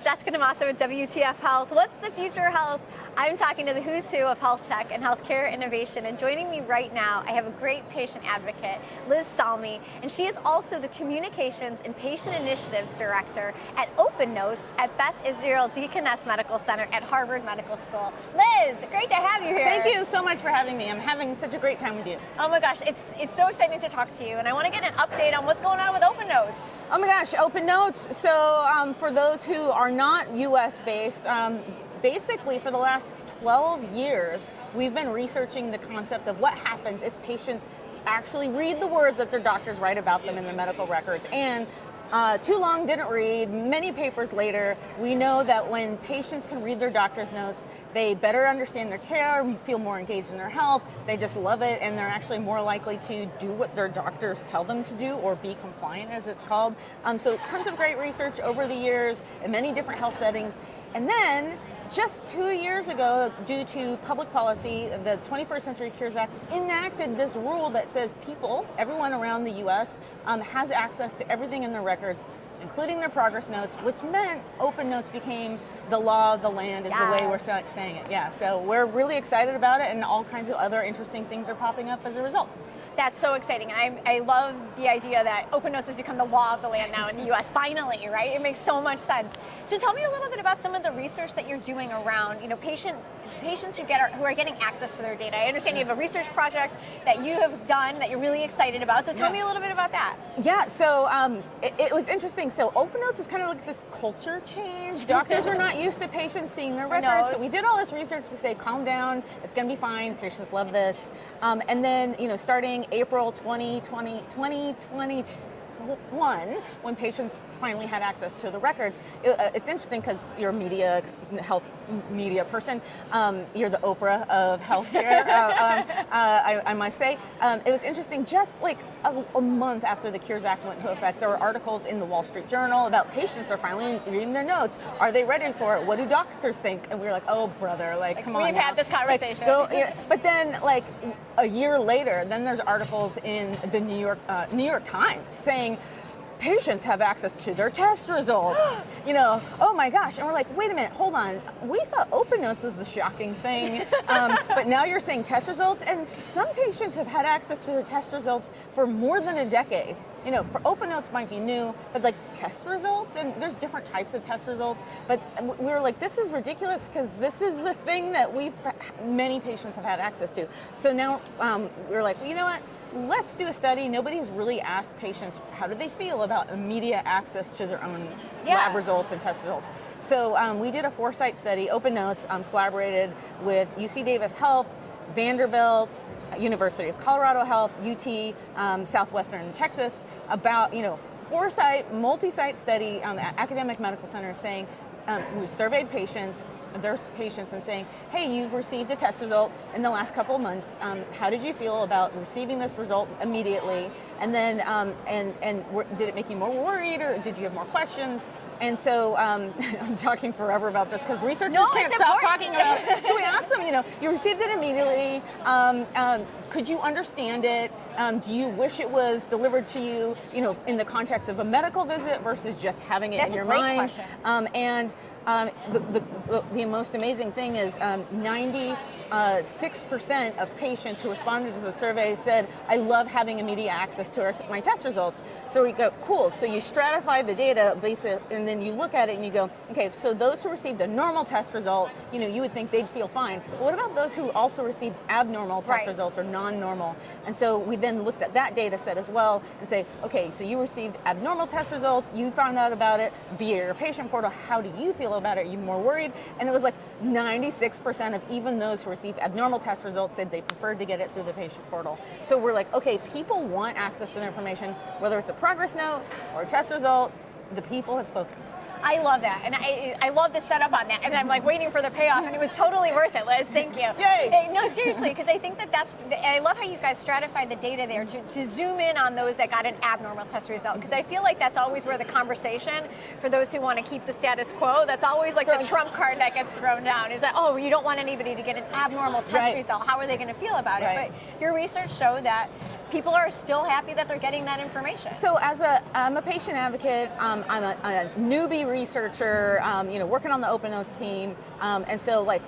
it's Jessica DeMassa with WTF Health. What's the future of health? I'm talking to the who's who of health tech and healthcare innovation, and joining me right now, I have a great patient advocate, Liz Salmi, and she is also the Communications and Patient Initiatives Director at OpenNotes at Beth Israel Deaconess Medical Center at Harvard Medical School. Liz, great to have you here. Thank you so much for having me. I'm having such a great time with you. Oh my gosh, it's so exciting to talk to you, and I want to get an update on what's going on with OpenNotes. Oh my gosh, OpenNotes. So for those who are not US based, basically for the last 12 years, we've been researching the concept of what happens if patients actually read the words that their doctors write about them in their medical records. And too long didn't read. Many papers later, we know that when patients can read their doctor's notes, they better understand their care, feel more engaged in their health, they just love it, and they're actually more likely to do what their doctors tell them to do, or be compliant, as it's called. So tons of great research over the years in many different health settings. And then, just 2 years ago, due to public policy, the 21st Century Cures Act enacted this rule that says people, everyone around the US, has access to everything in their records, including their progress notes, which meant OpenNotes became the law of the land, is the way we're saying it. Yeah, so we're really excited about it, and all kinds of other interesting things are popping up as a result. That's so exciting. I love the idea that OpenNotes has become the law of the land now in the US, finally, right? It makes so much sense. So tell me a little bit about some of the research that you're doing around, patients who are getting access to their data. I understand you have a research project that you have done that you're really excited about. So tell me a little bit about that. Yeah, so it was interesting. So OpenNotes is kind of like this culture change. Doctors are not used to patients seeing their records. So we did all this research to say, calm down, it's going to be fine, patients love this. And then, starting April 2021, when patients finally had access to the records, it's interesting because you're a health media person. You're the Oprah of healthcare, I must say. It was interesting, just like a month after the Cures Act went into effect, there were articles in the Wall Street Journal about patients are finally reading their notes. Are they ready for it? What do doctors think? And we were like, oh, brother, come on. We've had this conversation. But then, a year later, then there's articles in the New York Times saying, patients have access to their test results. Oh my gosh. And we're like, wait a minute, hold on. We thought OpenNotes was the shocking thing, but now you're saying test results? And some patients have had access to their test results for more than a decade. For OpenNotes might be new, but test results, and there's different types of test results, but we were like, this is ridiculous because this is the thing that many patients have had access to. So now we were like, well, you know what? Let's do a study. Nobody has really asked patients how do they feel about immediate access to their own lab results and test results. So we did a 4-site study. OpenNotes collaborated with UC Davis Health, Vanderbilt, University of Colorado Health, UT, Southwestern Texas, about 4-site, multi-site study at academic medical centers saying, we surveyed patients, their patients, and saying, hey, you've received a test result in the last couple of months. How did you feel about receiving this result immediately? And then, did it make you more worried, or did you have more questions? And so I'm talking forever about this because researchers can't stop talking about it. So we asked them, you received it immediately. Could you understand it? Do you wish it was delivered to you, in the context of a medical visit versus just having it in your mind? That's a great question. The most amazing thing is 96% of patients who responded to the survey said, I love having immediate access to my test results. So we go, cool. So you stratify the data, and then you look at it and you go, okay, so those who received a normal test result, you would think they'd feel fine. But what about those who also received abnormal test results or non-normal? And so we then looked at that data set as well and say, okay, so you received abnormal test results, you found out about it via your patient portal. How do you feel about it? Are you more worried? And it was 96% of even those who received abnormal test results said they preferred to get it through the patient portal. So we're like, okay, people want access to their information, whether it's a progress note or a test result, the people have spoken. I love that, and I love the setup on that, and I'm waiting for the payoff, and it was totally worth it, Liz. Thank you. Yay! No, seriously, because I think I love how you guys stratified the data there to zoom in on those that got an abnormal test result, because I feel like that's always where the conversation, for those who want to keep the status quo, that's always the trump card that gets thrown down, is that, oh, you don't want anybody to get an abnormal test result. How are they going to feel about it? But your research showed that people are still happy that they're getting that information. So I'm a patient advocate. I'm a newbie researcher, working on the OpenNotes team. And so like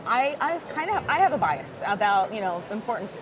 I have a bias about, importance,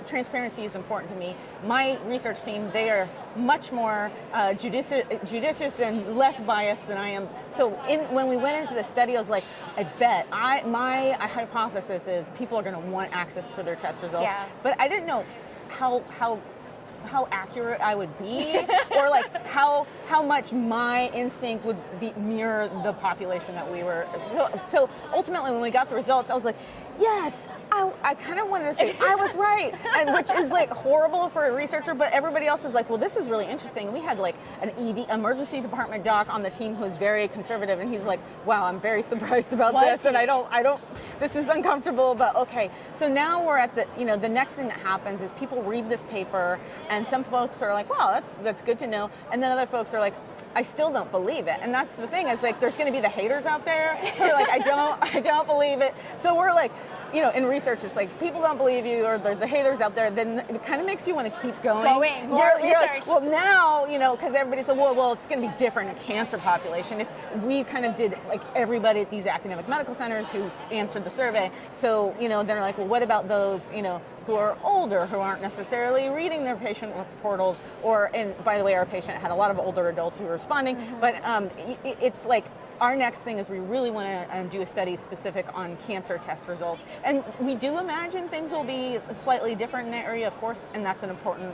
transparency is important to me. My research team, they are much more judicious and less biased than I am. So when we went into the study, I was like, I bet my hypothesis is people are going to want access to their test results. Yeah. But I didn't know how accurate I would be, or like how much my instinct would mirror the population that we were. So ultimately, when we got the results, I was like, yes, I kind of wanted to say I was right, and which is like horrible for a researcher, but everybody else is like, well, this is really interesting. And we had like an emergency department doc on the team who's very conservative, and he's like, wow, I'm very surprised about this, and I don't. This is uncomfortable, but okay. So now we're at the next thing that happens is people read this paper, and some folks are like, wow, that's good to know, and then other folks are like, I still don't believe it. And that's the thing, is like there's going to be the haters out there who are like, I don't believe it. So we're like, in research, it's like people don't believe you, or the haters out there, then it kind of makes you want to keep going. More research. Like, well, now, because everybody said, well, it's going to be different in a cancer population. If we kind of did like everybody at these academic medical centers who answered the survey, so, they're like, well, what about those, who are older, who aren't necessarily reading their patient portals, and by the way, our patient had a lot of older adults who were responding, but it's like, our next thing is we really want to do a study specific on cancer test results. And we do imagine things will be slightly different in that area, of course, and that's an important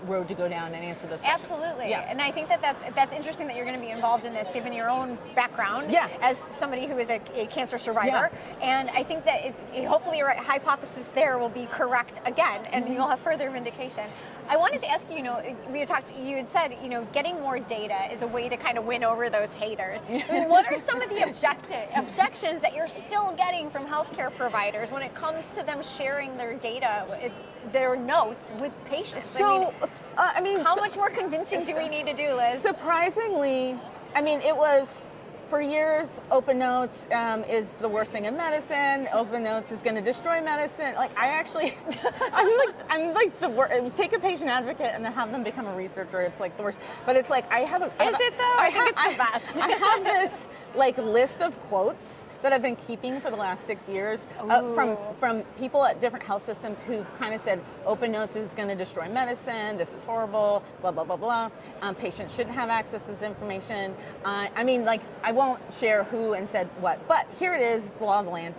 road to go down and answer those questions. Absolutely. Yeah. And I think that's interesting that you're going to be involved in this, given your own background as somebody who is a cancer survivor. Yeah. And I think that hopefully your hypothesis there will be correct again, and you'll have further vindication. I wanted to ask you, you had said, getting more data is a way to kind of win over those haters. I mean, what are some of the objections that you're still getting from healthcare providers when it comes to them sharing their data, their notes with patients? So, how much more convincing do we need to do, Liz? Surprisingly, it was, for years, OpenNotes is the worst thing in medicine. OpenNotes is going to destroy medicine. Like, I'm like the worst. Take a patient advocate and then have them become a researcher. It's like the worst. But it's like I think it's the best. I have this like list of quotes that I've been keeping for the last 6 years from people at different health systems who've kind of said OpenNotes is going to destroy medicine, this is horrible, blah, blah, blah, blah. Patients shouldn't have access to this information. I won't share who and said what, but here it is, it's the law of the land.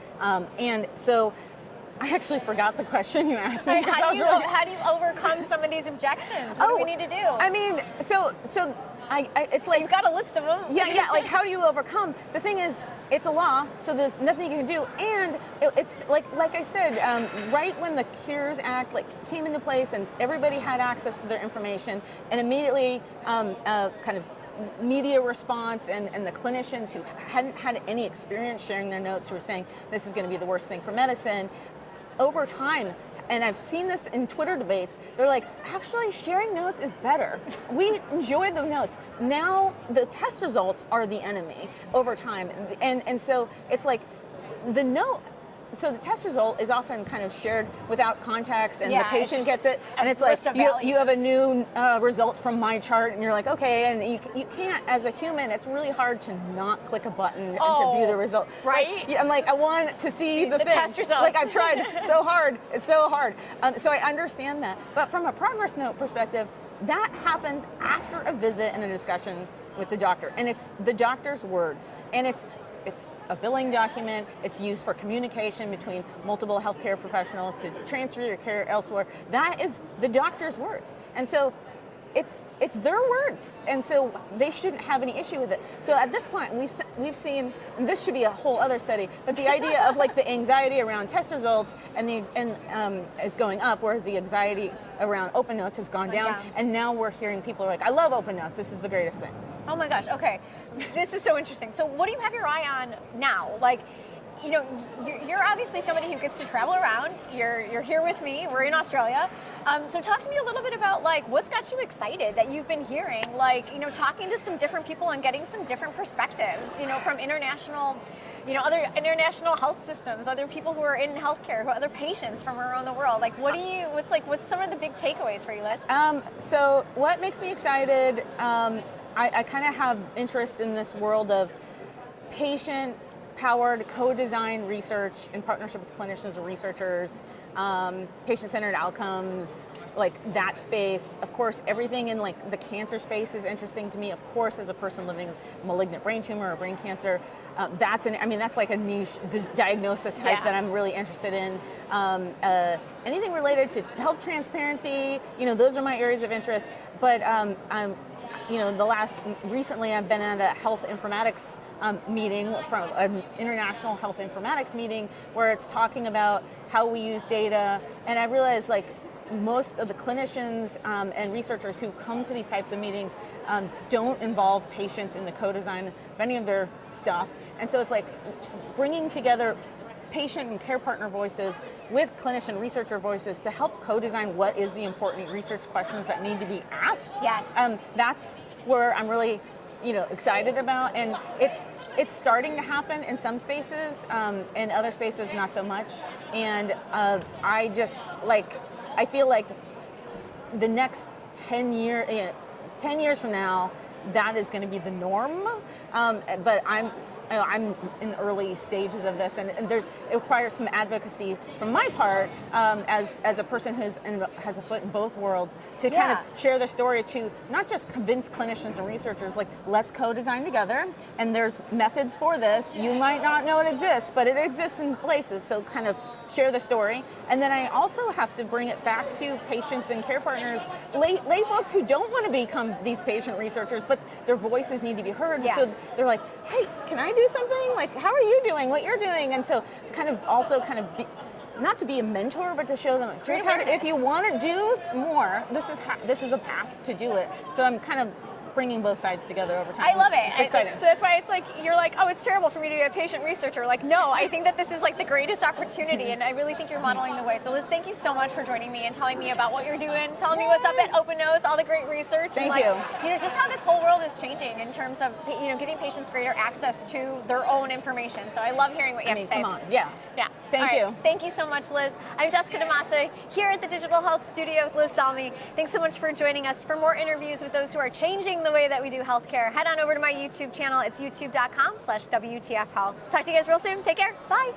And so I actually forgot the question you asked me. How do you overcome some of these objections? What do we need to do? So it's like you've got a list of them. Yeah. Like, how do you overcome? The thing is, it's a law, so there's nothing you can do. And it's like I said, right when the Cures Act came into place and everybody had access to their information, and immediately kind of media response and the clinicians who hadn't had any experience sharing their notes, who were saying this is going to be the worst thing for medicine, over time. And I've seen this in Twitter debates. They're like, actually, sharing notes is better. We enjoy the notes. Now the test results are the enemy over time. And so it's like the note. So the test result is often kind of shared without context, and the patient gets it, and it's like, you have a new result from my chart, and you're like, okay, and you can't, as a human, it's really hard to not click a button and to view the result. Right? I'm like, I want to see the thing. test results. Like, I've tried so hard. It's so hard. So I understand that. But from a progress note perspective, that happens after a visit and a discussion with the doctor, and it's the doctor's words, and it's a billing document. It's used for communication between multiple healthcare professionals to transfer your care elsewhere. That is the doctor's words. And so it's their words. And so they shouldn't have any issue with it. So at this point, we've seen, and this should be a whole other study, but the idea of the anxiety around test results is going up, whereas the anxiety around OpenNotes has gone down. And now we're hearing people are like, I love OpenNotes. This is the greatest thing. Oh my gosh, okay. This is so interesting. So what do you have your eye on now? You're obviously somebody who gets to travel around. You're here with me. We're in Australia. So talk to me a little bit about what's got you excited that you've been hearing, talking to some different people and getting some different perspectives, from international other international health systems, other people who are in healthcare, other patients from around the world. Like, what's some of the big takeaways for you, Liz? So what makes me excited, I kind of have interest in this world of patient-powered co-design research in partnership with clinicians and researchers, patient-centered outcomes, like that space. Of course, everything in like the cancer space is interesting to me. Of course, as a person living with malignant brain tumor or brain cancer, that's like a niche diagnosis type that I'm really interested in. Anything related to health transparency, those are my areas of interest. But recently I've been at a health informatics meeting, from an international health informatics meeting, where it's talking about how we use data, and I realized like most of the clinicians and researchers who come to these types of meetings don't involve patients in the co-design of any of their stuff, and so it's like bringing together patient and care partner voices with clinician researcher voices to help co-design what is the important research questions that need to be asked. Yes. That's where I'm really excited about, and it's starting to happen in some spaces, in other spaces not so much, and I feel like the next 10 years from now, that is going to be the norm, but I'm in early stages of this, and it requires some advocacy from my part, as a person who has a foot in both worlds, to kind of share the story, to not just convince clinicians and researchers, like, let's co-design together, and there's methods for this. You might not know it exists, but it exists in places, so kind of share the story. And then I also have to bring it back to patients and care partners, lay folks who don't want to become these patient researchers, but their voices need to be heard. Yeah. So they're like, hey, can I do something? Like, how are you doing what you're doing? And so not to be a mentor, but to show them, here's how if you want to do more, this is a path to do it. So I'm kind of bringing both sides together over time. I love it. It's exciting. So that's why it's like, you're like, oh, it's terrible for me to be a patient researcher. Like, no, I think that this is like the greatest opportunity, and I really think you're modeling the way. So Liz, thank you so much for joining me and telling me about what you're doing, telling me what's up at OpenNotes, all the great research. Thank and you. Just how this whole world is changing in terms of, giving patients greater access to their own information. So I love hearing what you have to say. Come on. Yeah. Yeah. Thank you. Thank you so much, Liz. I'm Jessica DeMassa here at the Digital Health Studio with Liz Salmi. Thanks so much for joining us. For more interviews with those who are changing the way that we do healthcare, head on over to my YouTube channel. It's youtube.com/WTF Health. Talk to you guys real soon. Take care. Bye.